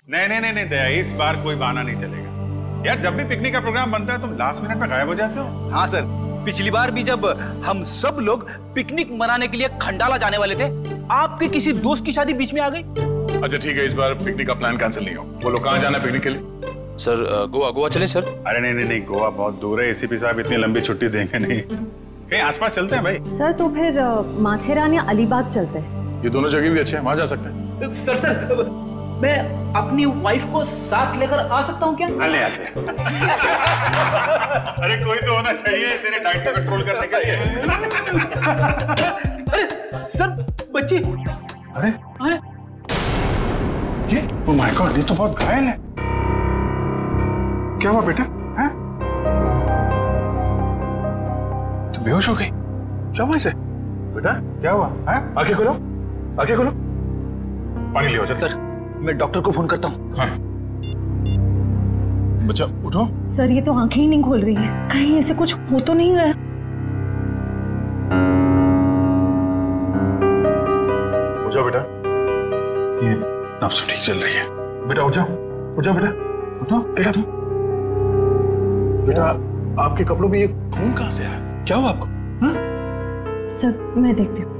नहीं नहीं नहीं नहीं दया, इस बार कोई बहाना नहीं चलेगा यार। जब भी पिकनिक का प्रोग्राम बनता है तुम लास्ट मिनट में गायब हो जाते हो। हाँ सर, पिछली बार भी जब हम सब लोग पिकनिक मनाने के लिए खंडाला जाने वाले थे, आपके किसी दोस्त की शादी बीच में आ गई। अच्छा ठीक है, इस बार पिकनिक का प्लान कैंसिल नहीं हो। बोलो कहाँ जाना है पिकनिक के लिए? सर गोवा। गोवा चले सर? अरे नहीं नहीं नहीं, गोवा बहुत दूर है, एसीपी साहब इतनी लंबी छुट्टी देंगे नहीं। कहीं आसपास चलते हैं भाई। सर तो फिर माथेरान या अलीबाग चलते हैं। ये दोनों जगह भी अच्छे हैं, वहां जा सकते हैं। सर मैं अपनी वाइफ को साथ लेकर आ सकता हूँ क्या? आले आले। अरे कोई तो होना चाहिए तेरे डाइट को कंट्रोल करने के लिए। अरे सर बच्ची। अरे ये ओह माय गॉड, ये तो बहुत घायल है। क्या हुआ बेटा? हैं? तो बेहोश हो गई? क्या हुआ इसे? बेटा क्या हुआ? हैं? आंखें खोलो, आंखें खोलो, पानी लियो जल्दी। सर मैं डॉक्टर को फोन करता हूँ। हाँ। बच्चा उठो। सर ये तो आंखें ही नहीं खोल रही है, कहीं ऐसे कुछ हो तो नहीं गया? उठ जाओ बेटा। ये नब्ज ठीक चल रही है। बेटा उठ जाओ, उठ जाओ बेटा, उठो बेटा। तुम बेटा आपके कपड़ों में ये खून कहाँ से आया? क्या हुआ आपको? सर मैं देखती हूँ।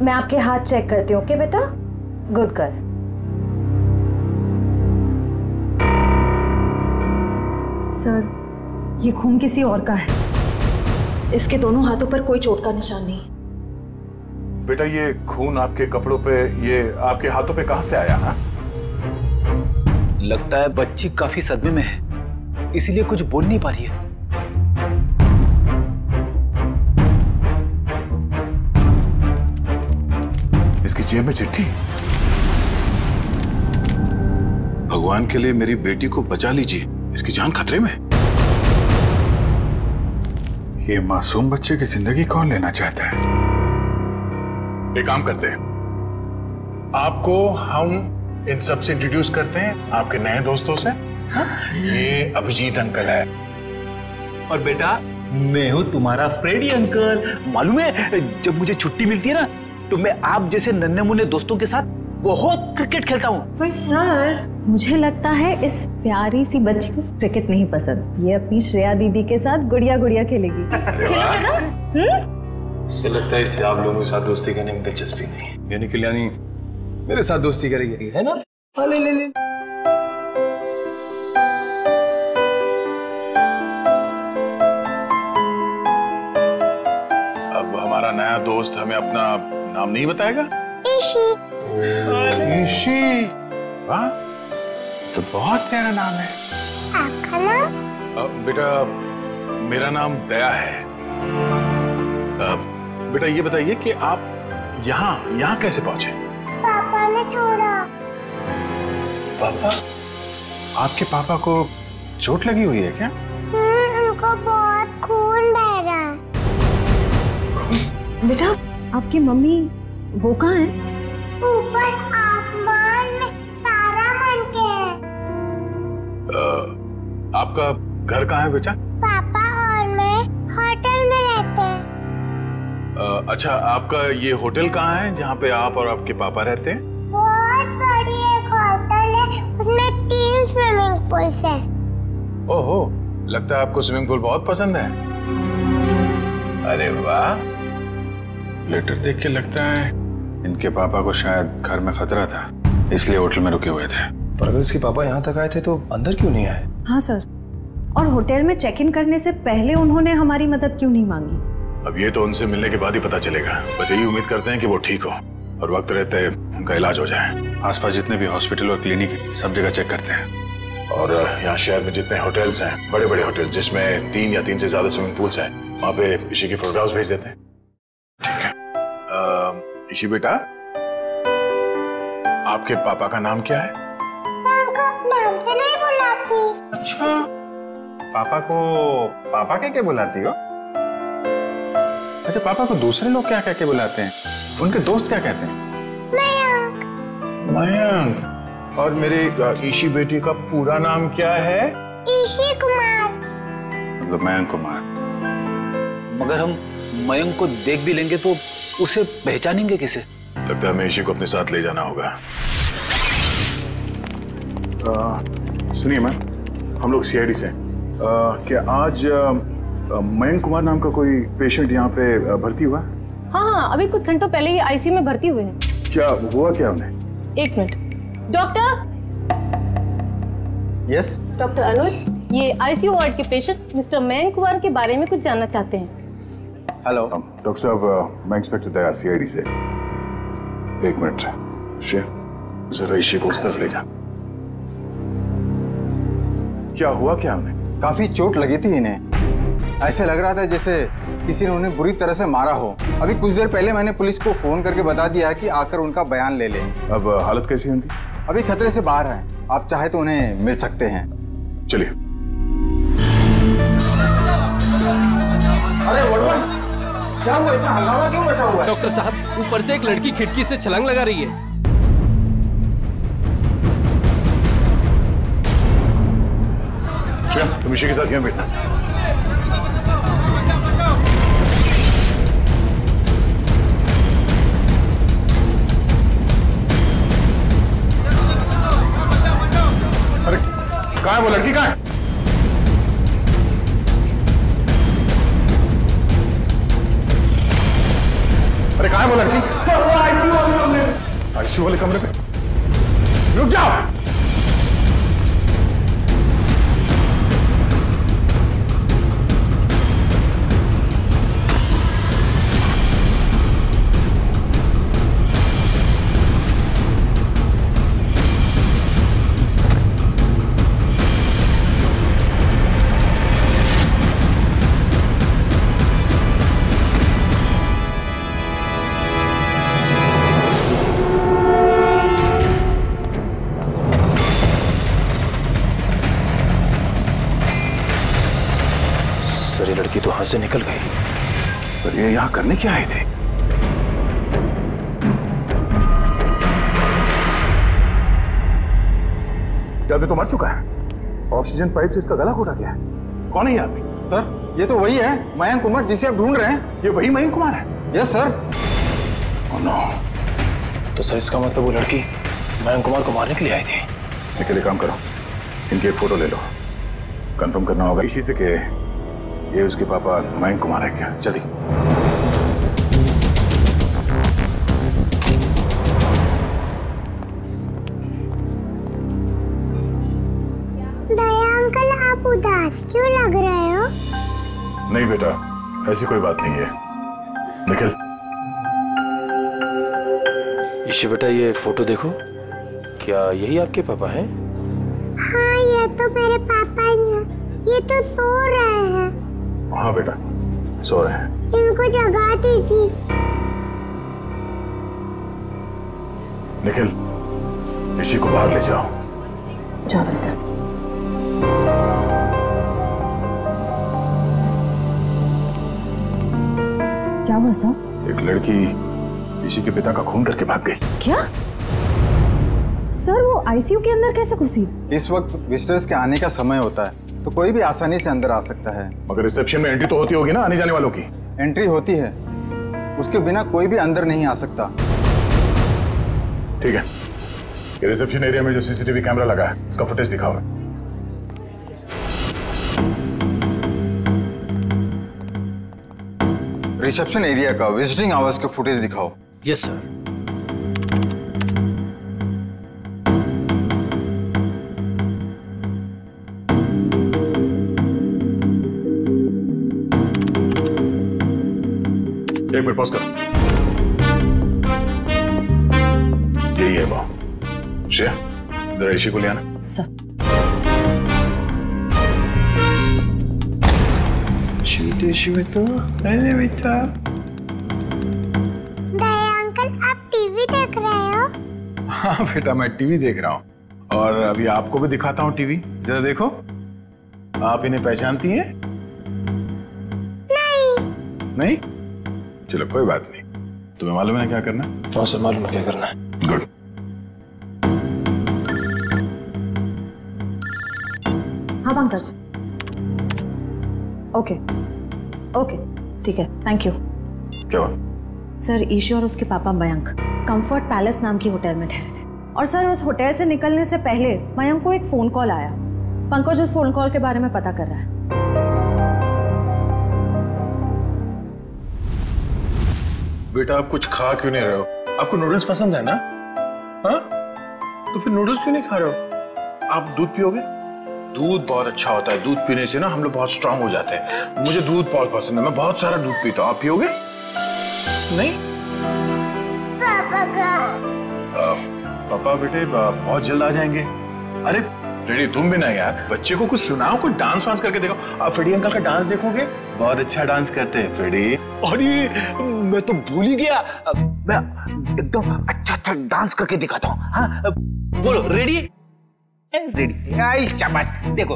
मैं आपके हाथ चेक करती हूँ। ओके बेटा, गुड गर्ल। सर ये खून किसी और का है, इसके दोनों हाथों पर कोई चोट का निशान नहीं। बेटा ये खून आपके कपड़ों पे, ये आपके हाथों पे कहाँ से आया? हा? लगता है बच्ची काफी सदमे में है, इसीलिए कुछ बोल नहीं पा रही है। इसकी जेब में चिट्ठी। भगवान के लिए मेरी बेटी को बचा लीजिए, इसकी जान खतरे में। ये मासूम बच्चे की जिंदगी कौन लेना चाहता है? एक काम करते हैं, आपको हम इन सब से इंट्रोड्यूस करते हैं, आपके नए दोस्तों से। ये अभिजीत अंकल है। और बेटा मैं हूँ तुम्हारा फ्रेडी अंकल। मालूम है जब मुझे छुट्टी मिलती है ना, तो मैं आप जैसे नन्हे मुन्ने दोस्तों के साथ बहुत क्रिकेट खेलता हूँ। पर सर मुझे लगता है इस प्यारी सी बच्ची को क्रिकेट नहीं पसंद, ये अपनी श्रेया दीदी के साथ गुड़िया गुड़िया खेलेगी। खेलोगे ना? इससे लगता है इसे आप लोगों के साथ दोस्ती करने में दिलचस्पी नहीं है, यानी कल्याणी मेरे साथ दोस्ती करेगी, है ना? ले ले ले। अब हमारा नया दोस्त हमें अपना नाम नहीं बताएगा? ईशी। वाह, तो बहुत प्यारा नाम है। आपका नाम? बेटा मेरा नाम दया है। बेटा ये बताइए कि आप यहाँ कैसे पहुंचे? पापा ने छोड़ा। पापा? आपके पापा को चोट लगी हुई है क्या? उनको बहुत खून बह रहा है। बेटा आपकी मम्मी वो कहाँ है? ऊपर आसमान में तारा बन के है। आपका घर कहाँ है बेटा? पापा और मैं होटल में रहते हैं। अच्छा आपका ये होटल कहाँ है जहाँ पे आप और आपके पापा रहते हैं? बहुत बड़ी एक होटल है, उसमें 3 स्विमिंग पूल्स हैं। ओहो, लगता है आपको स्विमिंग पूल बहुत पसंद है। अरे वाह। लेटर देख के लगता है इनके पापा को शायद घर में खतरा था, इसलिए होटल में रुके हुए थे। पर अगर इसके पापा यहाँ तक आए थे तो अंदर क्यों नहीं आए? हाँ सर, और होटल में चेक इन करने से पहले उन्होंने हमारी मदद क्यों नहीं मांगी? अब ये तो उनसे मिलने के बाद ही पता चलेगा। बस यही उम्मीद करते हैं कि वो ठीक हो और वक्त रहते उनका इलाज हो जाए। आसपास जितने भी हॉस्पिटल और क्लिनिक है सब जगह चेक करते हैं। और यहाँ शहर में जितने होटल्स हैं, बड़े बड़े होटल जिसमें 3 या 3 से ज्यादा स्विमिंग पूल्स हैं, वहाँ पे ईशी की फोटोग्राफ्स भेज देते हैं। ठीक है। ईशी बेटा, आपके पापा का नाम क्या है? उनको नाम से नहीं बुलाती। अच्छा, पापा को पापा क्या बुलाती हो? अच्छा, पापा को दूसरे लोग क्या कह के बुलाते हैं? उनके दोस्त क्या कहते हैं? मयंक। मयंक। और मेरे ईशी बेटी का पूरा नाम क्या है? ईशी कुमार। मतलब मयंक कुमार। मगर हम मयंक को देख भी लेंगे तो उसे पहचानेंगे कैसे? लगता है हमें ईशी को अपने साथ ले जाना होगा। सुनिए मैम, हम लोग सीआईडी से हैं। क्या आज मयंक कुमार नाम का कोई पेशेंट यहाँ पे भर्ती हुआ? हाँ, अभी कुछ घंटों पहले ही आईसीयू में भर्ती हुए हैं। क्या हुआ क्या उन्हें? एक मिनट। डॉक्टर। यस डॉक्टर अनुज, ये आईसीयू वार्ड के पेशेंट मिस्टर मयंक कुमार के बारे में कुछ जानना चाहते हैं। हेलो डॉक्टर साहब, मैं इंस्पेक्टर दया सीआईडी से। एक मिनट शेर, जरा इसी को उस तरफ ले जा। क्या हुआ क्या उन्हें? काफी चोट लगी थी इन्हें। ऐसे लग रहा था जैसे किसी ने उन्हें बुरी तरह से मारा हो। अभी कुछ देर पहले मैंने पुलिस को फोन करके बता दिया कि आकर उनका बयान ले लें। अब हालत कैसी है उनकी? अभी खतरे से बाहर है, आप चाहे तो उन्हें मिल सकते हैं। चलिए। अरे वर्मन, क्या हुआ? इतना हंगामा क्यों मचा हुआ है? डॉक्टर साहब, ऊपर से एक लड़की खिड़की से छलांग लगा रही है। तुम इसी के साथ यहाँ बैठना। अरे कहाँ है वो लड़की? कहाँ है? अरे कहाँ है वो लड़की? आईसीयू वाले कमरे पे। रुक जाओ। ये लड़की तो हाथ से निकल गई। पर ये यहाँ करने क्या आए थे? क्या अभी तो मर चुका है? ऑक्सीजन पाइप से इसका गला घोटा गया है। कौन है ये आदमी? सर, ये तो वही है मयंक कुमार जिसे आप ढूंढ रहे हैं। ये वही मयंक कुमार है? Yes sir. Oh no. तो सर इसका मतलब वो लड़की मयंक कुमार को मारने के लिए आई थी। इसके लिए काम करो, इनकी एक फोटो ले लो। कंफर्म करना होगा इसी से कि ये उसके पापा मयंक कुमार है क्या। चलिए। दया अंकल, आप उदास क्यों लग रहे हो? नहीं बेटा, ऐसी कोई बात नहीं है। निखिल। ईशु बेटा, ये फोटो देखो। क्या यही आपके पापा हैं? हाँ, ये तो मेरे पापा ही हैं। ये तो सो रहे हैं। हाँ बेटा, सो रहे हैं। इनको जगा दीजिए। निखिल, इसी को बाहर ले जाओ। जाओ बेटा। क्या हुआ सर? एक लड़की इसी के पिता का खून करके भाग गई। क्या सर? वो आईसीयू के अंदर कैसे घुसी? इस वक्त विजिटर्स के आने का समय होता है, तो कोई भी आसानी से अंदर आ सकता है। मगर रिसेप्शन में एंट्री तो होती होगी ना आने जाने वालों की? एंट्री होती है, उसके बिना कोई भी अंदर नहीं आ सकता। ठीक है, ये रिसेप्शन एरिया में जो सीसीटीवी कैमरा लगा है उसका फुटेज दिखाओ। रिसेप्शन एरिया का विजिटिंग आवर्स के फुटेज दिखाओ। Yes sir. एक मिनट पॉज करो। यही है वो। श्रेया, जरा इसी को ले आना। सर। दया अंकल, आप टीवी देख रहे हो? हाँ बेटा, मैं टीवी देख रहा हूँ और अभी आपको भी दिखाता हूँ टीवी। जरा देखो, आप इन्हें पहचानती हैं? नहीं? चलो कोई बात नहीं। तुम्हें मालूम है क्या करना है? हाँ सर, मालूम है क्या करना है। गुड। हाँ पंकज। ओके ओके, ठीक है, थैंक यू। क्या हुआ? सर, ईशू और उसके पापा मयंक कंफर्ट पैलेस नाम की होटल में ठहरे थे। और सर उस होटल से निकलने से पहले मयंक को एक फ़ोन कॉल आया। पंकज उस फ़ोन कॉल के बारे में पता कर रहा है। बेटा आप कुछ खा क्यों नहीं रहे हो? आपको नूडल्स पसंद है ना? हाँ? तो फिर नूडल्स क्यों नहीं खा रहे हो? आप दूध पियोगे? दूध बहुत अच्छा होता है। दूध पीने से ना हम लोग बहुत स्ट्रांग हो जाते हैं। मुझे दूध बहुत पसंद है, मैं बहुत सारा दूध पीता हूँ। आप पियोगे? नहीं? पापा पापा बेटे बहुत जल्द आ जाएंगे। अरे फ्रेडी तुम भी ना यार, बच्चे को कुछ सुनाओ, कुछ डांस वांस करके देखो। आप फ्रेडी अंकल का डांस देखोगे, बहुत अच्छा डांस करते हैं फ्रेडी। अरे मैं तो भूल ही गया, मैं एकदम अच्छा डांस करके दिखाता हूँ। हाँ बोलो, रेडी? रेडी? आई शाबाश, देखो।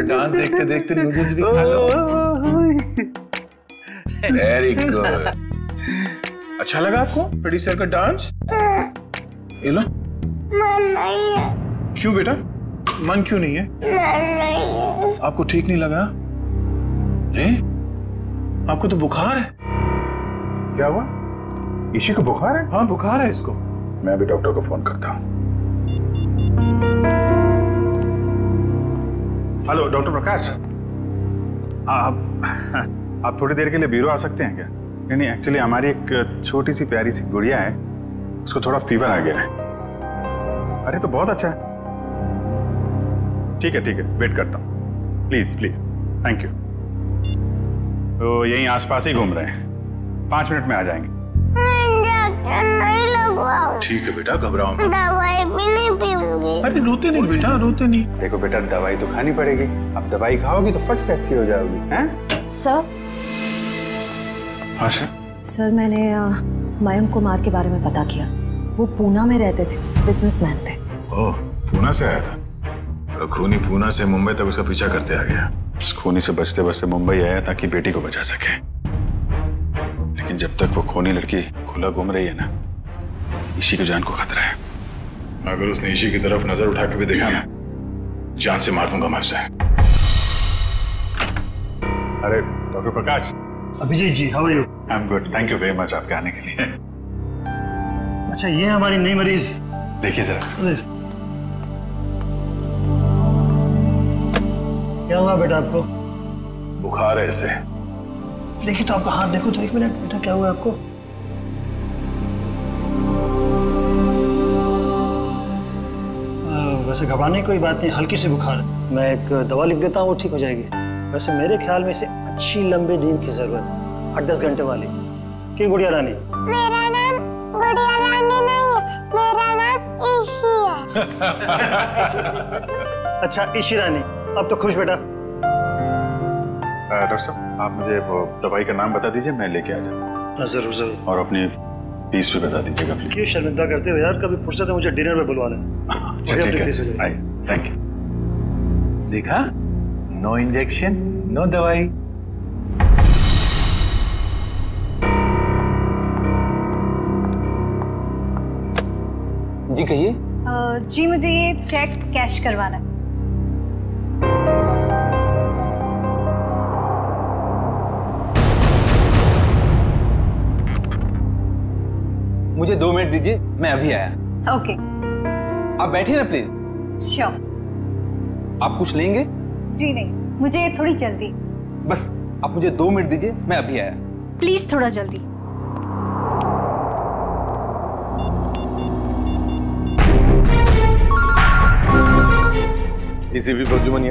डांस देखते देखते नूडल्स भी खा लो। Very good. अच्छा लगा आपको फ्रेडी सर का डांस? ये लो। मन नहीं है। क्यों बेटा, मन क्यों नहीं है? मन नहीं है। आपको ठीक नहीं लगा? आपको तो बुखार है। क्या हुआ? इसी को बुखार है? हाँ बुखार है इसको। मैं भी डॉक्टर को फोन करता हूँ। हेलो डॉक्टर प्रकाश, आप थोड़ी देर के लिए ब्यूरो आ सकते हैं क्या? नहीं एक्चुअली हमारी एक छोटी सी प्यारी सी गुड़िया है, उसको थोड़ा फीवर आ गया है। अरे तो बहुत अच्छा है। ठीक है वेट करता हूँ। Please please, thank you. तो यहीं आसपास ही घूम रहे हैं, 5 मिनट में आ जाएंगे। नहीं लगवाओ। ठीक है बेटा, घबराओ मत। दवाई भी नहीं पीऊंगी। अरे रोते नहीं बेटा, रोते नहीं। देखो बेटा, दवाई तो खानी पड़ेगी। अब दवाई खाओगी तो फट से अच्छी हो जाओगी। हैं? सर। हाँ सर मैंने मयंक कुमार के बारे में पता किया। वो पूना में रहते थे, बिजनेसमैन थे। ओह, पूना से आया था? खूनी पूना से मुंबई तक उसका पीछा करते आ गया। उस खूनी से बचते बचते मुंबई आया ताकि बेटी को बचा सके, लेकिन जब तक वो खूनी लड़की खुला घूम रही है ना, ईशी की जान को खतरा है। अगर उसने ईशी की तरफ नजर उठा के भी देखा ना, जान से मार दूंगा मैं उसे। अरे doctor Prakash. Abhijeet ji, how are you? I am good, thank you very much आपके आने के लिए। अच्छा, ये हमारी नई मरीज। देखिए जरा। क्या हुआ बेटा आपको? बुखार है इसे। देखिए तो आपका हाथ देखो तो, 1 मिनट बेटा, क्या हुआ आपको? वैसे घबराने की कोई बात नहीं, हल्की सी बुखार है। मैं एक दवा लिख देता हूँ, वो ठीक हो जाएगी। वैसे मेरे ख्याल में इसे अच्छी लंबी नींद की जरूरत है, 8-10 घंटे वाली। क्यों गुड़िया रानी? मेरा नाम गुड़िया रानी नहीं है, मेरा नाम ईशी है। अच्छा ईशी रानी, अब तो खुश बेटा। डॉक्टर साहब, आप मुझे वो दवाई का नाम बता दीजिए, मैं लेके आ जाऊँ। जरूर जरूर। और अपनी फीस भी बता दीजिएगा प्लीज। क्यों शर्मिंदा करते हो यार, कभी फुर्सत है मुझे डिनर में बुलवा लें। अच्छा ठीक है, थैंक यू। देखा, नो इंजेक्शन नो दवाई। जी कहिए। जी मुझे ये चेक कैश करवाना है। मुझे 2 मिनट दीजिए, मैं अभी आया। ओके। आप बैठिए ना प्लीज। श्योर। आप कुछ लेंगे? जी नहीं, मुझे थोड़ी जल्दी। बस आप मुझे 2 मिनट दीजिए, मैं अभी आया। प्लीज थोड़ा जल्दी। एसीपी प्रद्युमन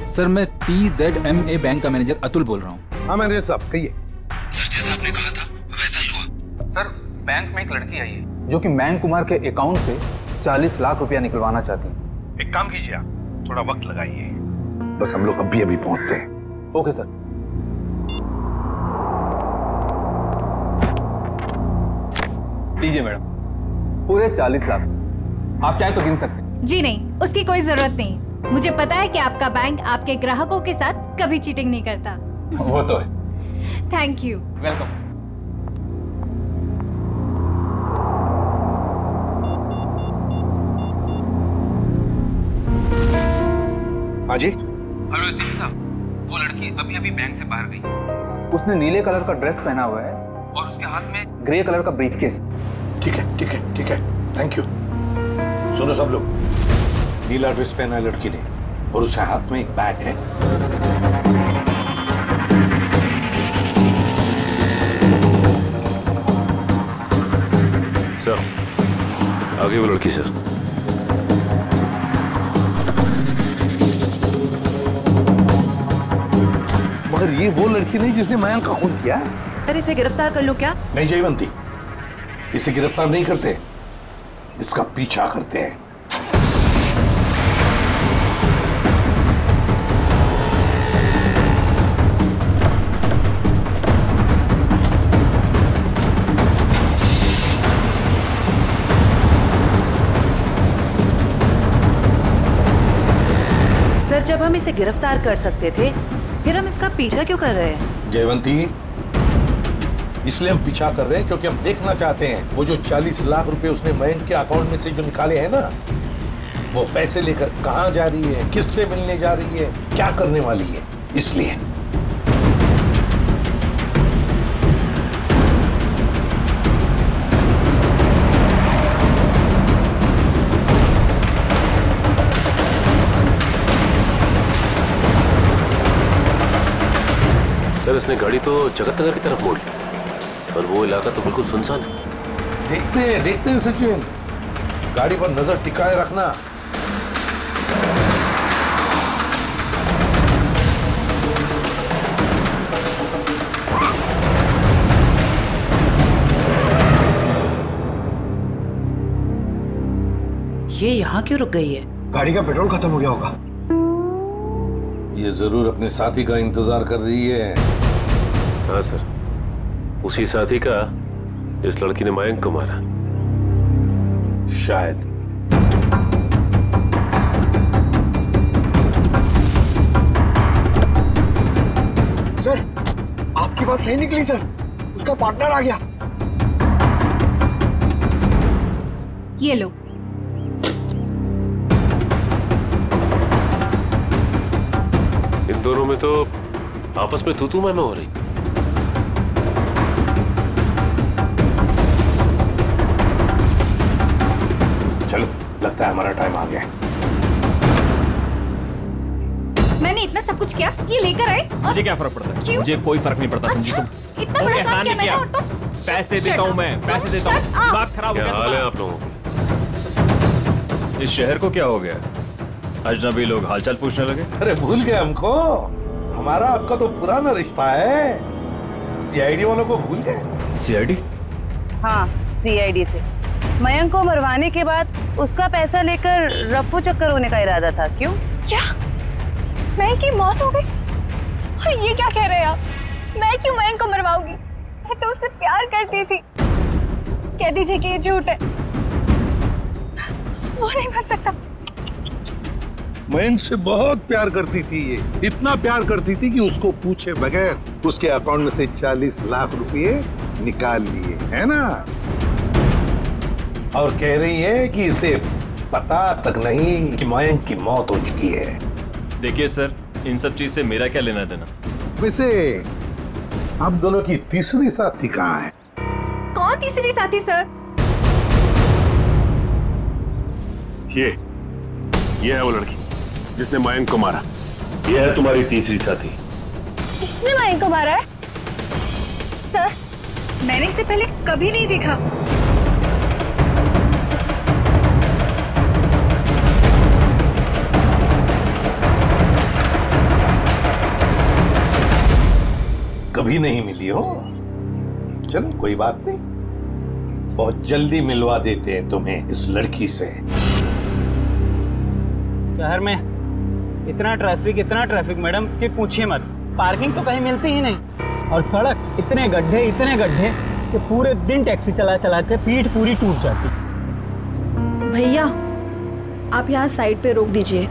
सर, मैं TZMA बैंक का मैनेजर अतुल बोल रहा हूँ। हाँ मैनेजर साहब कहिए। सर जैसा आपने कहा था वैसा ही हुआ। सर बैंक में एक लड़की आई है जो कि मयंक कुमार के अकाउंट से 40 लाख रुपया निकलवाना चाहती है। एक काम कीजिए, आप थोड़ा वक्त लगाइए, बस हम लोग अभी पहुंचते हैं। Okay sir. लीजिए मैडम, पूरे 40 लाख। आप चाहे तो गिन सकते हैं। जी नहीं, उसकी कोई जरूरत नहीं। मुझे पता है कि आपका बैंक आपके ग्राहकों के साथ कभी चीटिंग नहीं करता। वो तो है। Thank you. वेलकम। हाँ जी। हेलो सिंह साहब, वो लड़की अभी अभी बैंक से बाहर गई। उसने नीले कलर का ड्रेस पहना हुआ है और उसके हाथ में ग्रे कलर का ब्रीफकेस। ठीक है ठीक है ठीक है, थैंक यू। सुनो सब लोग, नीला ड्रेस पहना है लड़की ने और उसके हाथ में एक बैग है। सर, आगे वो लड़की सर। मगर ये वो लड़की नहीं जिसने मयंक का खून किया है। सर इसे गिरफ्तार कर लो क्या? नहीं जयवंती, इसे गिरफ्तार नहीं करते, इसका पीछा करते हैं। सर जब हम इसे गिरफ्तार कर सकते थे फिर हम इसका पीछा क्यों कर रहे हैं? जयवंती, इसलिए हम पीछा कर रहे हैं क्योंकि हम देखना चाहते हैं वो जो 40 लाख रुपए उसने मयंक के अकाउंट में से जो निकाले हैं ना, वो पैसे लेकर कहां जा रही है, किससे मिलने जा रही है, क्या करने वाली है, इसलिए। सर इसने गाड़ी तो जगतनगर की तरफ मोड़ ली, पर वो इलाका तो बिल्कुल सुनसान है। देखते हैं सचिन, गाड़ी पर नजर टिकाए रखना। ये यहाँ क्यों रुक गई है? गाड़ी का पेट्रोल खत्म हो गया होगा। ये जरूर अपने साथी का इंतजार कर रही है। हाँ सर, उसी साथी का इस लड़की ने मयंक को मारा। शायद। सर आपकी बात सही निकली सर, उसका पार्टनर आ गया। ये लो। इन दोनों में तो आपस में तू मैं हो रही। चलो, लगता है हमारा टाइम आ गया। मैंने इतना सब कुछ किया, ये लेकर आए और मुझे क्या फर्क पड़ता है? क्यों? मुझे कोई फर्क नहीं पड़ता। समझी तुम? इतना बड़ा काम किया मैंने और तुम? पैसे देता हूँ मैं, पैसे देता हूँ। बात खराब हो गया। क्या हाल है आप लोगों? इस शहर को क्या हो गया? अजनबी लोग हालचाल पूछने लगे। अरे भूल गए हमको? हमारा आपका तो पुराना रिश्ता है। सीआईडी वालों को भूल गए? सीआईडी? हाँ, सीआईडी से। मयंक को मरवाने के बाद उसका पैसा लेकर रफू चक्कर होने का इरादा था। क्यों? क्या मयंक की मौत हो गई? और ये क्या कह रहे हैं आप? मैं क्यों मयंक को मरवाऊंगी? मैं तो उससे प्यार करती थी। कह दीजिए कि ये झूठ है। वो नहीं मर सकता। मयंक से बहुत प्यार करती थी ये, इतना प्यार करती थी कि उसको पूछे बगैर उसके अकाउंट में से 40 लाख रुपए निकाल लिए, है ना? और कह रही है कि इसे पता तक नहीं कि मयंक की मौत हो चुकी है। देखिए सर, इन सब चीज से मेरा क्या लेना देना? वैसे आप दोनों की तीसरी साथी कहाँ है? कौन तीसरी साथी सर? ये है वो लड़की जिसने मयंक को मारा। ये है तुम्हारी तीसरी साथी। इसने मयंक को मारा है? सर, मैंने इसे पहले कभी नहीं देखा। कभी नहीं मिली हो? चलो कोई बात नहीं, बहुत जल्दी मिलवा देते हैं तुम्हें इस लड़की से। शहर में इतना ट्रैफिक मैडम कि पूछिए मत। पार्किंग तो कहीं मिलती ही नहीं, और सड़क इतने गड्ढे कि पूरे दिन टैक्सी चला के पीठ पूरी टूट जाती। भैया आप यहाँ साइड पे रोक दीजिए।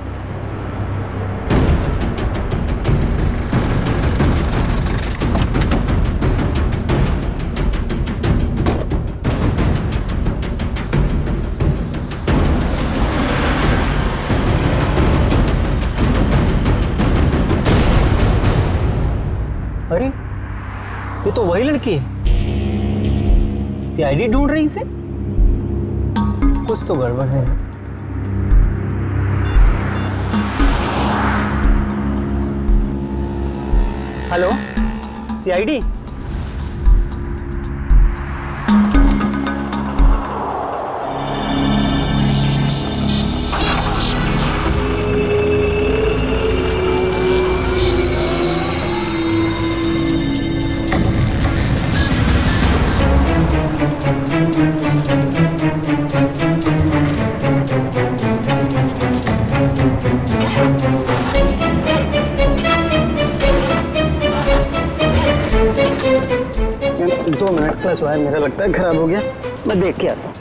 अरे ये तो वही लड़की है। सीआईडी ढूंढ रही इसे। कुछ तो गड़बड़ है। Hello, CID? दो मिनट प्लस वायर मेरा लगता है खराब हो गया, मैं देख के आता हूँ।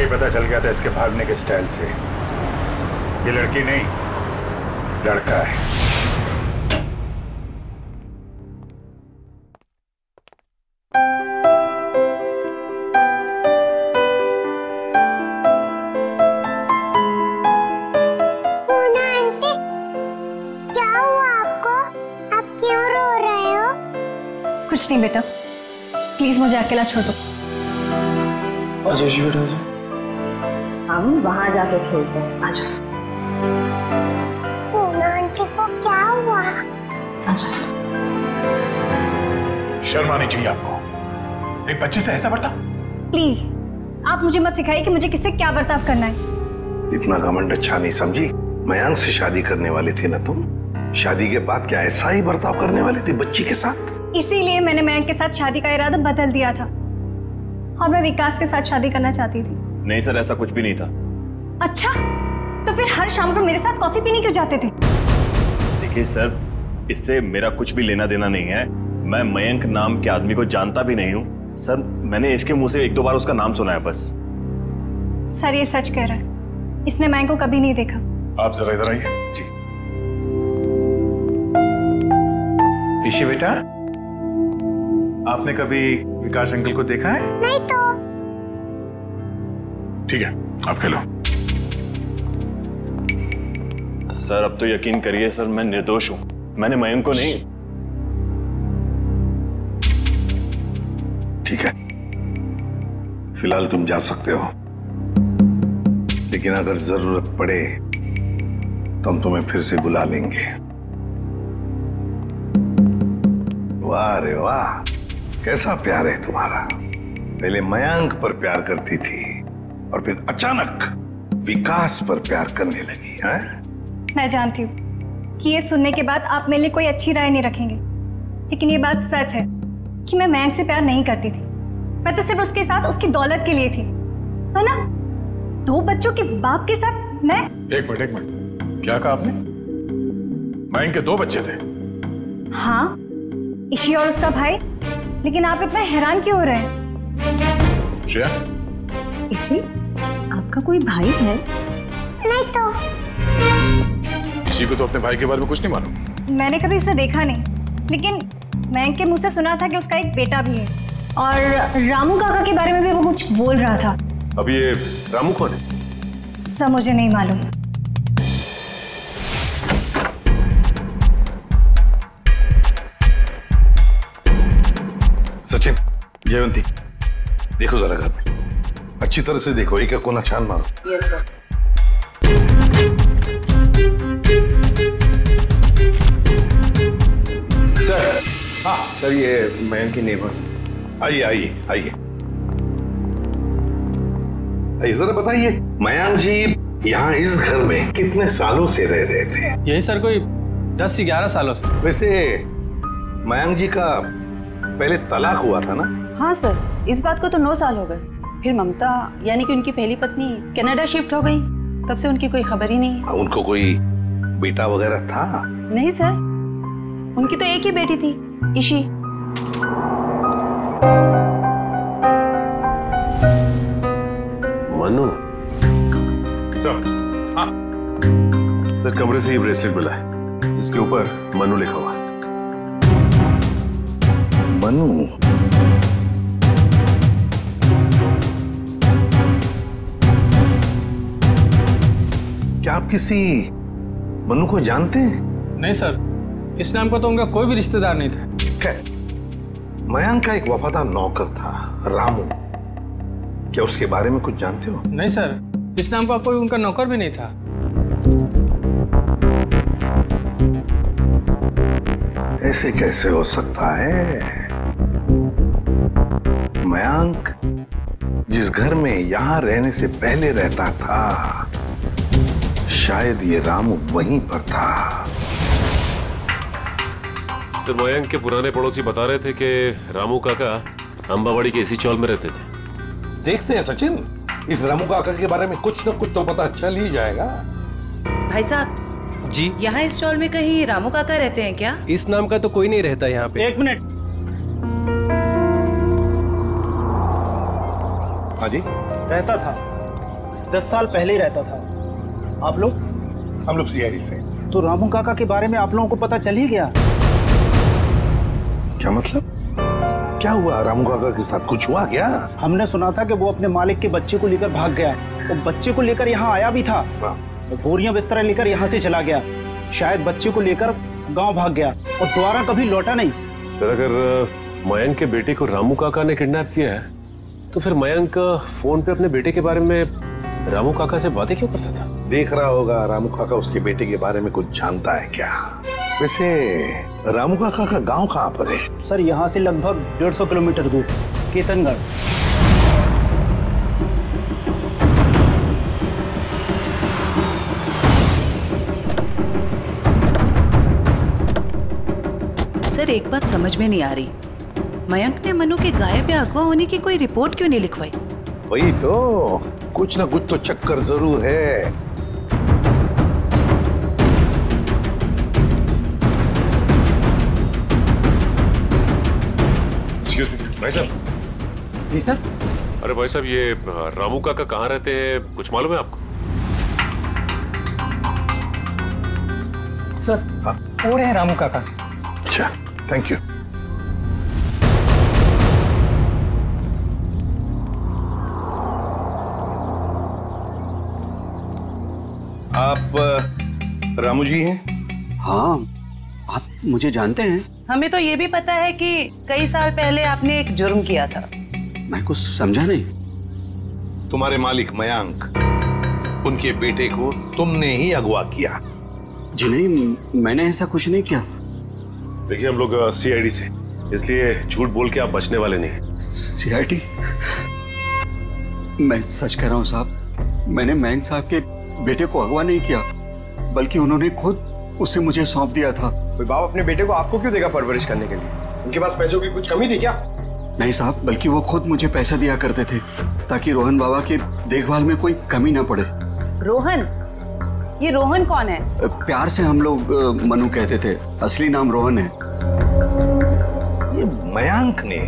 पता चल गया था इसके भागने के स्टाइल से। ये लड़की नहीं, लड़का है। कुछ नहीं बेटा, प्लीज मुझे अकेला छोड़ दो। आजा जी बेटा, आजा। हम वहां जाके खेलते हैं, आजा। पूना आंटी को क्या हुआ? आजा। शर्म आनी चाहिए आपको, एक बच्चे से ऐसा बर्ताव। प्लीज आप मुझे मत सिखाइए कि मुझे किससे क्या बर्ताव करना है। इतना घमंड अच्छा नहीं समझी। मयांक से शादी करने वाली थी ना तुम? शादी के बाद क्या ऐसा ही बर्ताव करने वाली थी बच्ची के साथ? इसीलिए मैंने मयंक के साथ शादी का इरादा बदल दिया था और मैं विकास के साथ शादी करना चाहती थी। नहीं सर, ऐसा कुछ भी नहीं था। अच्छा, तो फिर हर शाम को मेरे साथ कॉफी पीने क्यों जाते थे? देखिए सर, इससे मेरा कुछ भी लेना देना नहीं है। मैं मयंक नाम के आदमी को जानता भी नहीं हूँ सर। मैंने इसके मुंह से एक दो बार उसका नाम सुना है बस। सर ये सच कह रहा है, इसने मयंक को कभी नहीं देखा। आप जरा इधर आइए। जी ईशी बेटा, आपने कभी विकास अंकल को देखा है? नहीं तो। ठीक है, आप खेलो। सर अब तो यकीन करिए सर, मैं निर्दोष हूं। मैंने मयंक को नहीं। ठीक है, फिलहाल तुम जा सकते हो, लेकिन अगर जरूरत पड़े तो हम तुम्हें फिर से बुला लेंगे। वाह रे वाह, कैसा प्यार है तुम्हारा। पहले मयंक पर प्यार करती थी और फिर अचानक विकास पर प्यार करने लगी है? मैं जानती हूँ कि ये सुनने के बाद आप मेरे लिए कोई अच्छी राय नहीं रखेंगे, लेकिन ये बात सच है कि मैं मयंक से प्यार नहीं करती थी। मैं तो सिर्फ उसके साथ उसकी दौलत के लिए थी, है ना? 2 बच्चों के बाप के साथ मैं। एक मिनट, क्या कहा आपने? मयंक के 2 बच्चे थे? हाँ, ईशी और उसका भाई। लेकिन आप इतना हैरान क्यों हो रहे हैं? श्रेया, ईशी, आपका कोई भाई है? नहीं तो। किसी को तो अपने भाई के बारे में कुछ नहीं मालूम। मैंने कभी उसे देखा नहीं, लेकिन मयंक के मुंह से सुना था कि उसका एक बेटा भी है, और रामू काका के बारे में भी वो कुछ बोल रहा था। अब ये रामू कौन है? सब मुझे नहीं मालूम। सचिन, जयवंती, देखो जरा घर में अच्छी तरह से देखो, एक कोना छान मारो। Yes sir. सर, हाँ सर, ये मयंक की नेबर्स। आइए आइए आइए, जरा बताइए, मयंक जी यहाँ इस घर में कितने सालों से रह रहे थे? यही सर कोई 10 से 11 सालों से। वैसे मयंक जी का पहले तलाक हुआ था ना? हाँ सर, इस बात को तो 9 साल हो गए। फिर ममता यानी कि उनकी पहली पत्नी कनाडा शिफ्ट हो गई, तब से उनकी कोई खबर ही नहीं है। उनको कोई बेटा वगैरह था? नहीं सर, उनकी तो एक ही बेटी थी, ईशी। मनु सर, हाँ सर, कमरे से ये ब्रेसलेट मिला है, इसके ऊपर मनु लिखा हुआ है। मनु? क्या आप किसी मनु को जानते हैं? नहीं सर, इस नाम का तो उनका कोई भी रिश्तेदार नहीं था। मयंक का एक वफादार नौकर था, रामू। क्या उसके बारे में कुछ जानते हो? नहीं सर, इस नाम का कोई उनका नौकर भी नहीं था। ऐसे कैसे हो सकता है? मयंक जिस घर में यहां रहने से पहले रहता था, शायद ये रामू वहीं पर था। तो मयंक के पुराने पड़ोसी बता रहे थे कि रामू काका अंबावाड़ी के इसी चौल में रहते थे। देखते हैं सचिन, इस रामू काका के बारे में कुछ न कुछ तो पता चल ही जाएगा। भाई साहब जी, यहाँ इस चौल में कहीं रामू काका रहते हैं क्या? इस नाम का तो कोई नहीं रहता यहाँ पे। एक मिनट। हाँ जी, रहता था, 10 साल पहले ही रहता था। आप लोग? हम लोग सीआईडी से। तो रामू काका के बारे में आप लोगों को पता चल ही गया? क्या मतलब? क्या हुआ रामू काका के साथ? कुछ हुआ क्या? हमने सुना था कि वो अपने मालिक के बच्चे को लेकर भाग गया। वो बच्चे को लेकर यहाँ आया भी था, बोरियां बिस्तर लेकर यहाँ से चला गया। शायद बच्चे को लेकर गांव भाग गया और दोबारा कभी लौटा नहीं। फिर अगर मयंक के बेटे को रामू काका ने किडनैप किया है, तो फिर मयंक फोन पे अपने बेटे के बारे में रामू काका से बातें क्यों करता था? देख रहा होगा रामू काका उसके बेटे के बारे में कुछ जानता है क्या। वैसे रामू काका का गांव कहाँ पर है? सर, यहाँ से लगभग 150 किलोमीटर दूर, केतनगढ़। सर, एक बात समझ में नहीं आ रही, मयंक ने मनु के गायब या अगवा होने की कोई रिपोर्ट क्यों नहीं लिखवाई? वही तो, कुछ ना कुछ तो चक्कर जरूर है। भाई साहब। जी सर। अरे भाई साहब, ये रामू काका कहाँ रहते हैं, कुछ मालूम है आपको? सर, वो रहे रामू काका। अच्छा, थैंक यू। आप रामू जी हैं? हाँ, आप मुझे जानते हैं? हमें तो ये भी पता है कि कई साल पहले आपने एक जुर्म किया था। मैं कुछ समझा नहीं। तुम्हारे मालिक मयंक, उनके बेटे को तुमने ही अगवा किया। जी नहीं, मैंने ऐसा कुछ नहीं किया। देखिए, हम लोग सीआईडी से इसलिए झूठ बोल के आप बचने वाले नहीं। सीआईडी, मैं सच कह रहा हूँ साहब, मैंने मयंक साहब के बेटे को अगवा नहीं किया, बल्कि उन्होंने खुद उसे मुझे सौंप दिया था। कोई बाप अपने बेटे को आपको क्यों देगा परवरिश करने के लिए? उनके पास पैसों की कुछ कमी थी क्या? नहीं साहब, बल्कि वो खुद मुझे पैसा दिया करते थे ताकि रोहन बाबा की देखभाल में कोई कमी ना पड़े। रोहन? ये रोहन कौन है? प्यार से हम लोग मनु कहते थे, असली नाम रोहन है। ये मयंक ने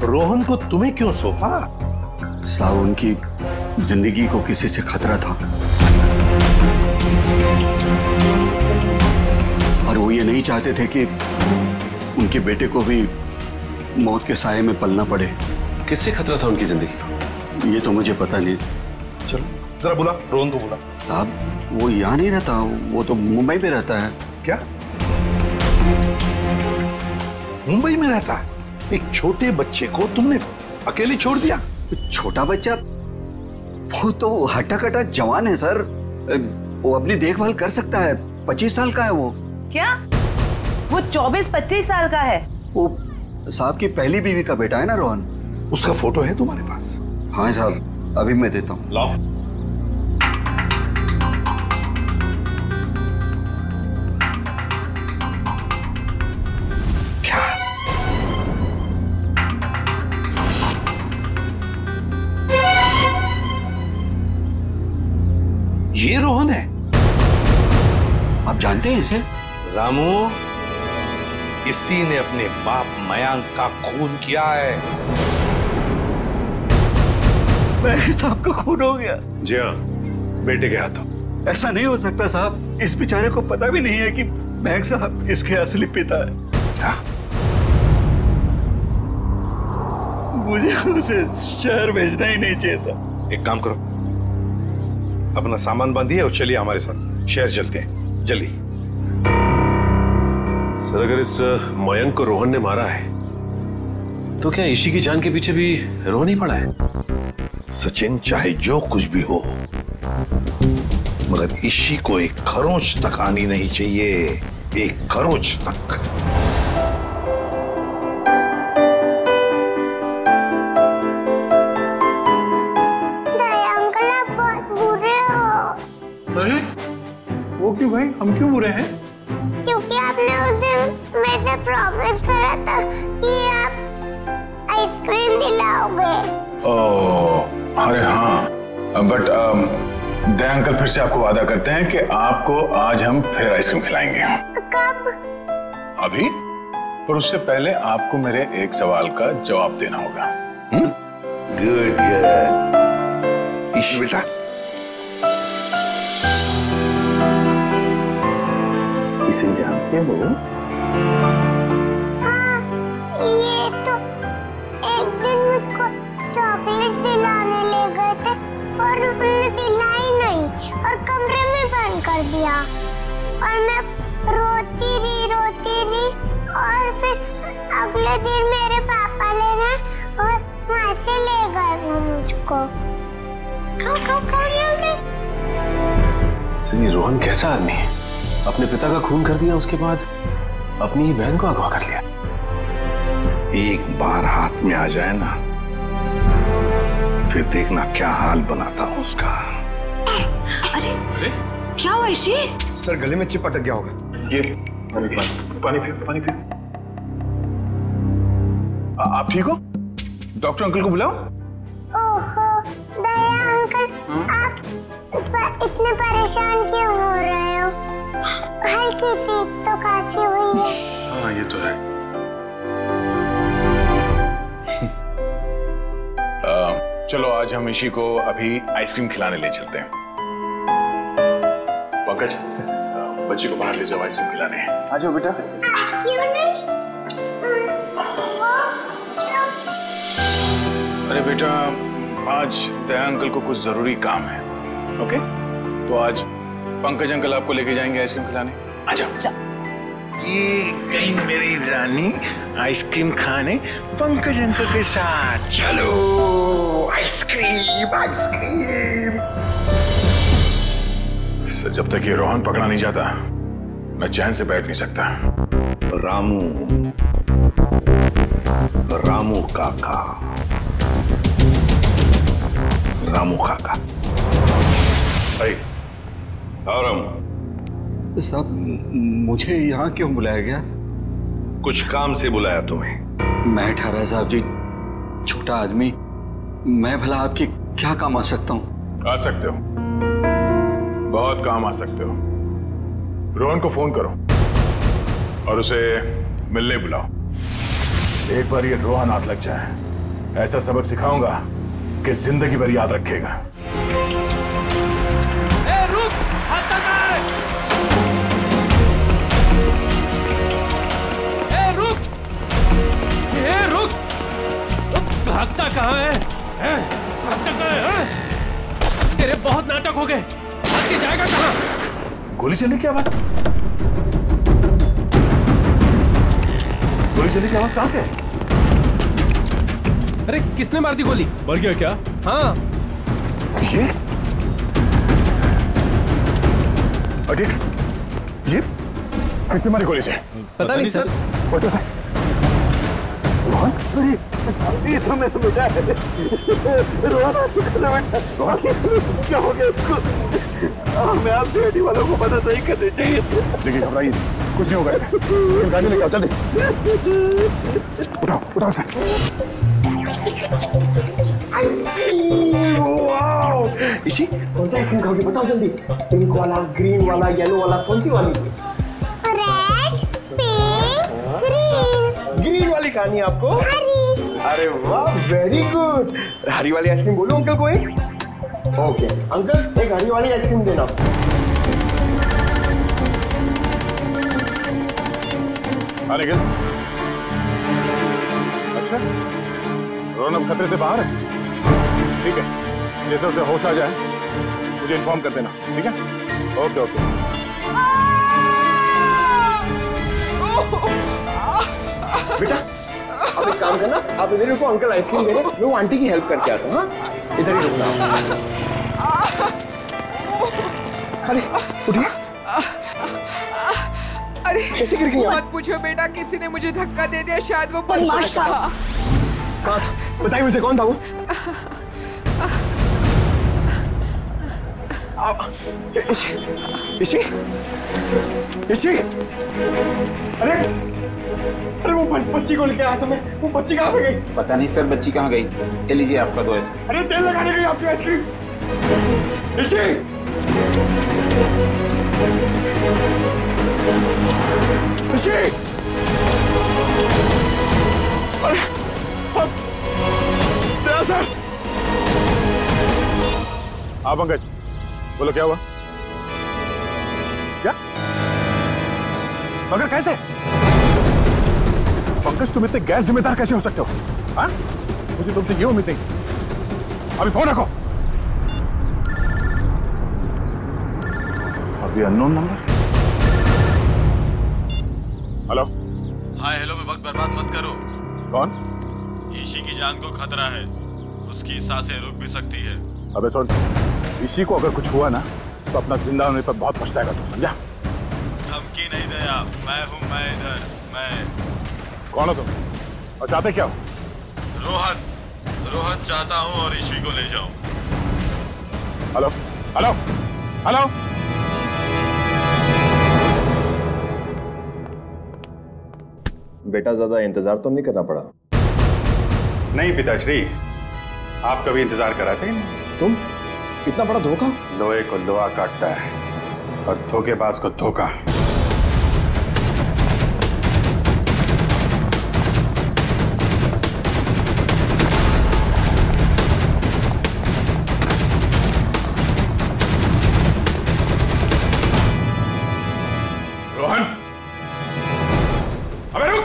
रोहन को तुम्हें क्यों सौंपा? साहब, उनकी जिंदगी को किसी से खतरा था और वो ये नहीं चाहते थे कि उनके बेटे को भी मौत के साये में पलना पड़े। किससे खतरा था उनकी जिंदगी? ये तो मुझे पता नहीं। चलो जरा बुला, रोहन को बुला। साहब, वो यहाँ नहीं रहता, वो तो मुंबई में रहता है। क्या मुंबई में रहता है? एक छोटे बच्चे को तुमने अकेले छोड़ दिया? छोटा बच्चा? वो तो हट्टा कट्टा जवान है सर, वो अपनी देखभाल कर सकता है। 25 साल का है वो। क्या? वो 24-25 साल का है? वो साहब की पहली बीवी का बेटा है ना रोहन। उसका फोटो है तुम्हारे पास? हाँ साहब, अभी मैं देता हूँ। लाओ। क्या? ये रोहन है? आप जानते हैं इसे? रामू, इसी ने अपने बाप मयंक का खून किया है। मयंक साहब का खून हो गया? जी हाँ, बेटे के हाथों। ऐसा नहीं हो सकता साहब, इस बेचारे को पता भी नहीं है कि मयंक साहब इसके असली पिता है। क्या? मुझे उसे शहर भेजना ही नहीं चाहिए था। एक काम करो, अपना सामान बांधिए और चलिए हमारे साथ, शहर चलते हैं जल्दी। सर, अगर इस मयंक को रोहन ने मारा है तो क्या ईशी की जान के पीछे भी रोहन ही पड़ा है? सचिन, चाहे जो कुछ भी हो, मगर ईशी को एक खरोंच तक आनी नहीं चाहिए, एक खरोंच तक। दया अंकल, आप बहुत बुरे हो। अरे वो क्यों भाई, हम क्यों बुरे हैं? क्योंकि आपने उस दिन मेरे से प्रॉमिस करा था कि आप आइसक्रीम दिलाओगे। ओह, अरे हाँ, बट दया अंकल फिर से आपको वादा करते हैं कि आपको आज हम फिर आइसक्रीम खिलाएंगे। कब? अभी, पर उससे पहले आपको मेरे एक सवाल का जवाब देना होगा। Good good. ईशी बेटा, इसे जानते हो? हाँ, ये तो एक दिन मुझको चॉकलेट दिलाने ले गए थे और उन्होंने दिलाई नहीं और कमरे में बंद कर दिया और मैं रोती रही और फिर अगले दिन मेरे पापा लेने और वहाँ से ले गए वो मुझको। सर, ये रोहन कैसा आदमी है? अपने पिता का खून कर दिया, उसके बाद अपनी ही बहन को अगवा कर लिया। एक बार हाथ में आ जाए ना, फिर देखना क्या हाल बनाता हूँ उसका। अरे क्या हुआ ईशी? सर, गले में चिप अटक गया होगा। ये पानी पियो। आप ठीक हो? डॉक्टर अंकल को बुलाओ। ओहो, दया अंकल, आप इतने परेशान क्यों हो रहे हो? हल्की सी तो खांसी हुई है। हाँ, ये तो है। चलो आज हम ईशी को अभी आइसक्रीम खिलाने ले चलते हैं। पंकज, बच्ची को बाहर ले जाओ, आइसक्रीम खिलाने। आ जाओ बेटा। क्यों नहीं? अरे बेटा, आज दया अंकल को कुछ जरूरी काम है। ओके, तो आज पंकज अंकल आपको लेके जाएंगे आइसक्रीम खिलाने। आ जाओ। ये गई मेरी रानी आइसक्रीम खाने पंकज अंकल के साथ। चलो आइसक्रीम। सर, जब तक ये रोहन पकड़ा नहीं जाता, मैं चैन से बैठ नहीं सकता। रामू, रामू काका, रामू काका। और साहब, मुझे यहाँ क्यों बुलाया गया? कुछ काम से बुलाया तुम्हें। मैं ठहरा साहब जी, छोटा आदमी, मैं भला आपकी क्या काम आ सकता हूँ? आ सकते हो, बहुत काम आ सकते हो। रोहन को फोन करो और उसे मिलने बुलाओ। एक बार ये रोहन हाथ लग जाए, ऐसा सबक सिखाऊंगा कि जिंदगी भर याद रखेगा। भागता कहाँ है? भागता कहाँ है? तेरे बहुत नाटक हो गए, भाग के जाएगा कहाँ? गोली चलने की आवाज, गोली चलने की आवाज कहाँ से है? अरे किसने मार दी गोली? मर गया क्या? हाँ। ये किसने मारी गोली से? पता नहीं सर। फोटो से रोहन, ये तो मैं समझा है। रोहन क्या हो गया इसको? मैं आप सीआईडी वालों को मदद नहीं करनी चाहिए। देखिए घबराइए, कुछ नहीं होगा। गाड़ी लेके आओ, जल्दी उठाओ, उठाओ सर। इसी कौन सा आइसक्रीम खाओगे बताओ जल्दी। पिंक वाला, ग्रीन वाला, येलो वाला, कौन सी वाली? Red, pink, green. ग्रीन वाली खानी है आपको? अरे वाह, वेरी गुड। हरी वाली आइसक्रीम बोलो अंकल को एक। ओके अंकल, एक हरी वाली आइसक्रीम देना। अरे गिल, अच्छा रोहन अब खतरे से बाहर है। ठीक है, जैसे उसे होश आ जाए मुझे इन्फॉर्म कर देना, ठीक है? Okay okay. बेटा आप एक काम करना, आप इधर रुको, अंकल आइसक्रीम दे रहे हैं, मैं वो आंटी की हेल्प करके आता हूँ। हाँ इधर ही रुकना। अरे उठिए। अरे कैसे गिर गई? मत पूछो बेटा, किसी ने मुझे धक्का दे दिया, शायद वो बदमाश था। कहाँ था? बताइए मुझे, कौन था वो? इसी इसी इसी अरे अरे वो बच्ची को लेके आया था मैं, वो बच्ची कहाँ पे गई? पता नहीं सर, बच्ची कहाँ गई। ये लीजिए आपका दो आइसक्रीम। अरे तेल लगाने गई आपकी आइसक्रीम। इसी इसी अरे दया सर। हाँ पंकज, बोलो क्या हुआ? क्या पंकज, कैसे? पंकज तुम इतने गैर जिम्मेदार कैसे हो सकते हो? हाँ, मुझे तुमसे ये उम्मीद नहीं। अभी फोन रखो। अभी unknown number. Hello. Hi hello में वक्त बर्बाद मत करो। कौन? ईशी की जान को खतरा है, उसकी सांसें रुक भी सकती है। अबे सुन, ईशी को अगर कुछ हुआ ना तो अपना जिंदा होने पर बहुत पछताएगा तू, समझा? धमकी नहीं दया, मैं हूँ, मैं इधर, मैं। कौन हो तुम और चाहते क्या हो? रोहन, रोहन चाहता हूँ और ईशी को ले जाओ। Hello hello hello. बेटा ज्यादा इंतजार तो नहीं करना पड़ा? नहीं पिताश्री, आप कभी इंतजार कराते ही नहीं। तुम इतना बड़ा धोखा? लोहे को लोहा काटता है और धोखेबाज को धोखा। रोहन, अबे रुक।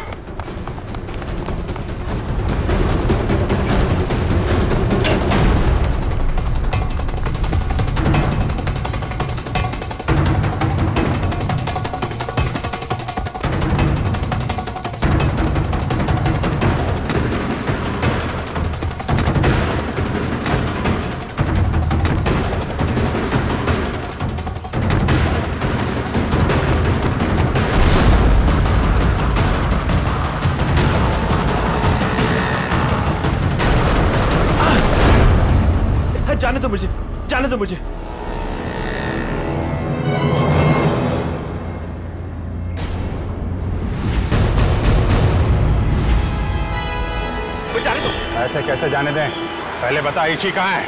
जाने दो मुझे, जाने दो मुझे। जाने दो। ऐसे कैसे जाने दें? पहले बता इची कहाँ है?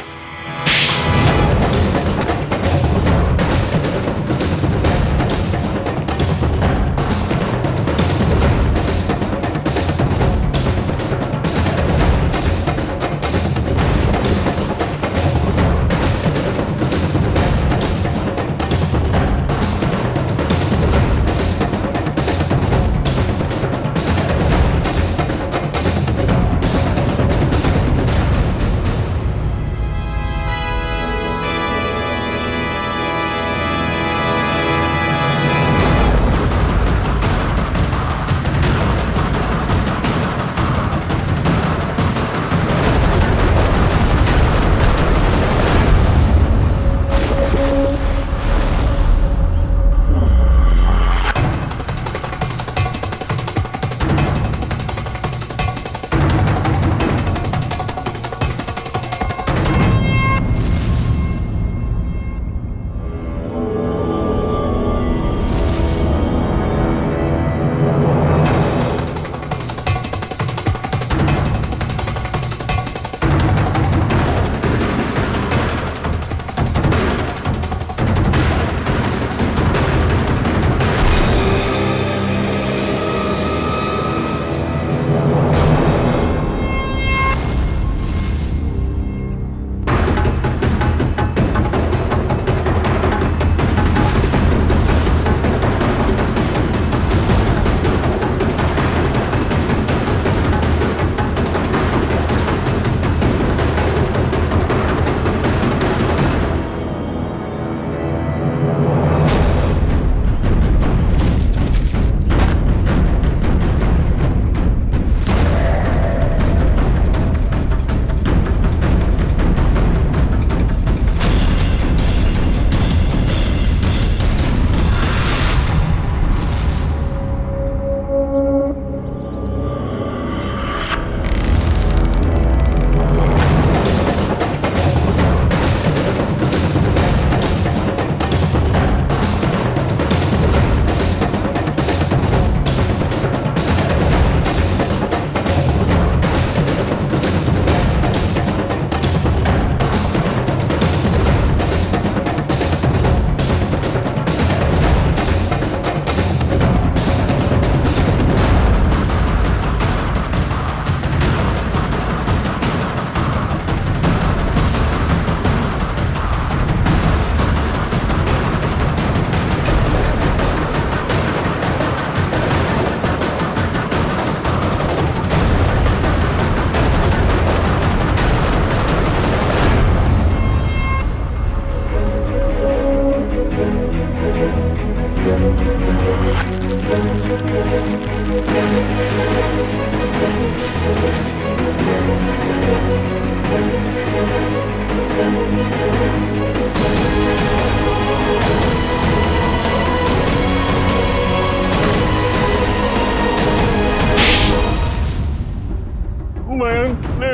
मयंक ने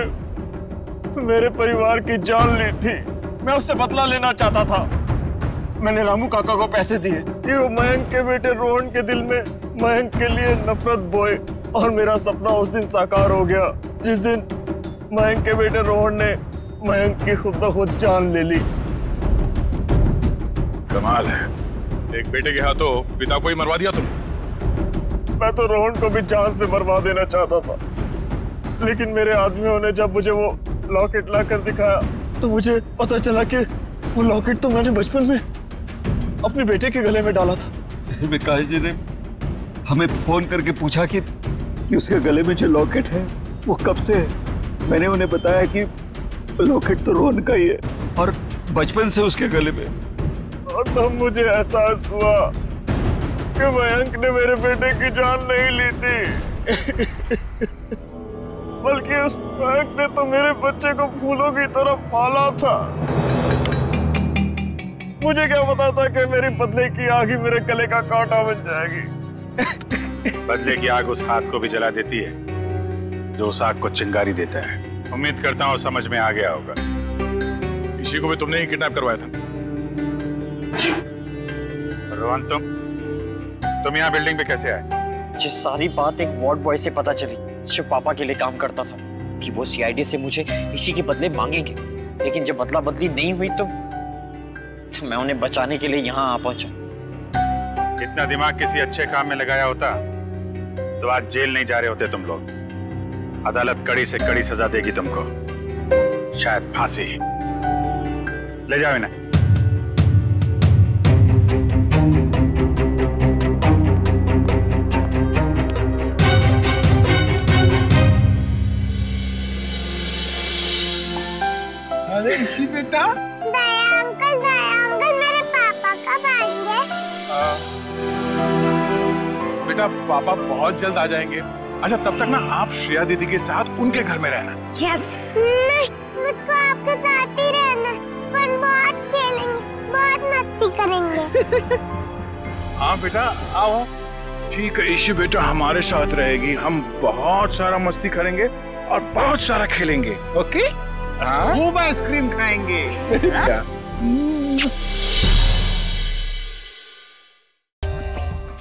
मेरे परिवार की जान ली थी। मैं उससे बदला लेना चाहता था। मैंने रामू काका को पैसे दिए कि वो मयंक के बेटे रोहन के दिल में मयंक के लिए नफरत बोए, और मेरा सपना उस दिन साकार हो गया जिस दिन मयंक के बेटे रोहन ने मयंक की खुद ब खुद जान ले ली। कमाल है, एक बेटे के हाथों पिता को ही मरवा दिया तुम। मैं तो रोहन को भी जान से मरवा देना चाहता था, लेकिन मेरे आदमियों ने जब मुझे वो लॉकेट लाकर दिखाया तो मुझे पता चला कि वो लॉकेट तो मैंने बचपन में अपने बेटे के गले में डाला था। विकास जी ने हमें फोन करके पूछा कि उसके गले में जो लॉकेट है वो कब से है। मैंने उन्हें बताया कि लॉकेट तो रोहन का ही है और बचपन से उसके गले में। और तब मुझे एहसास हुआ कि मयंक ने मेरे बेटे की जान नहीं ली थी, बल्कि उस मयंक ने तो मेरे बच्चे को फूलों की तरह पाला था। मुझे क्या पता था कि मेरी बदले की आग ही मेरे गले का कांटा बन जाएगी। बदले की आग उस हाथ को भी जला देती है जो उस आग को चिंगारी देता है। उम्मीद करता हूँ समझ में आ गया होगा। इसी को भी तुमने ही किडनैप करवाया था। रोहन, तुम यहाँ बिल्डिंग पे कैसे आए? ये सारी बात एक वार्ड बॉय से पता चली जो पापा के लिए काम करता था, कि वो सीआईडी से मुझे इसी के बदले मांगेंगे। लेकिन जब बदला बदली नहीं हुई तो मैं उन्हें बचाने के लिए यहाँ आ पहुंचा। इतना दिमाग किसी अच्छे काम में लगाया होता तो आज जेल नहीं जा रहे होते तुम लोग। अदालत कड़ी से कड़ी सजा देगी तुमको, शायद फांसी। ले जाओ इन्हें। अरे इसी बेटा, दया अंकल मेरे पापा कब आएंगे? बेटा पापा बहुत जल्द आ जाएंगे। अच्छा तब तक ना आप श्रेया दीदी के साथ उनके घर में रहना। यस। नहीं, मुझको आपके साथ ही रहना। पर बहुत खेलेंगे, बहुत मस्ती करेंगे। हाँ बेटा आओ। ठीक है ईशी बेटा हमारे साथ रहेगी, हम बहुत सारा मस्ती करेंगे और बहुत सारा खेलेंगे। ओके? खूब आइसक्रीम खाएंगे।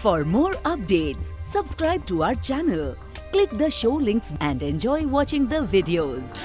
For more updates, subscribe to our channel, click the show links and enjoy watching the videos.